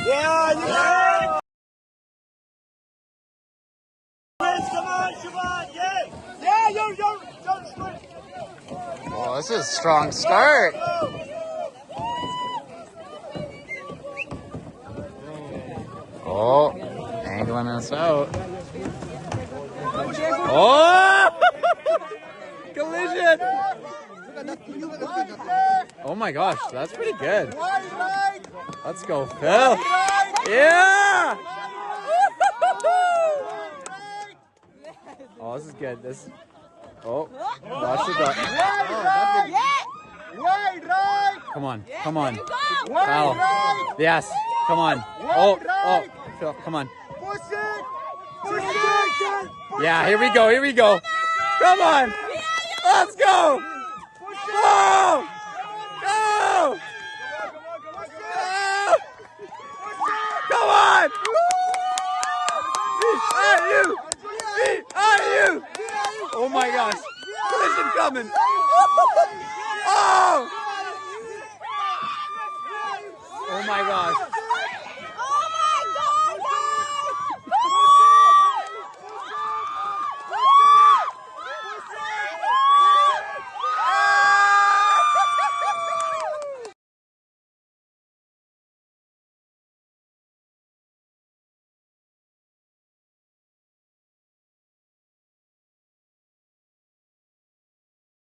Yeah, yeah. Come on, Siobhan, yeah. Yeah, you're Oh, this is a strong start. Oh, angling us out. Oh! Collision! Oh my gosh, that's pretty good. Let's go, Phil. Yeah! Oh, this is good. Oh, watch the duck. Come on, come on. Foul. Yes, come on. Oh, Phil, come on. Yeah, here we go. Come on. Let's go. Go. Go. Come on. VIU. Oh my gosh. Collision coming.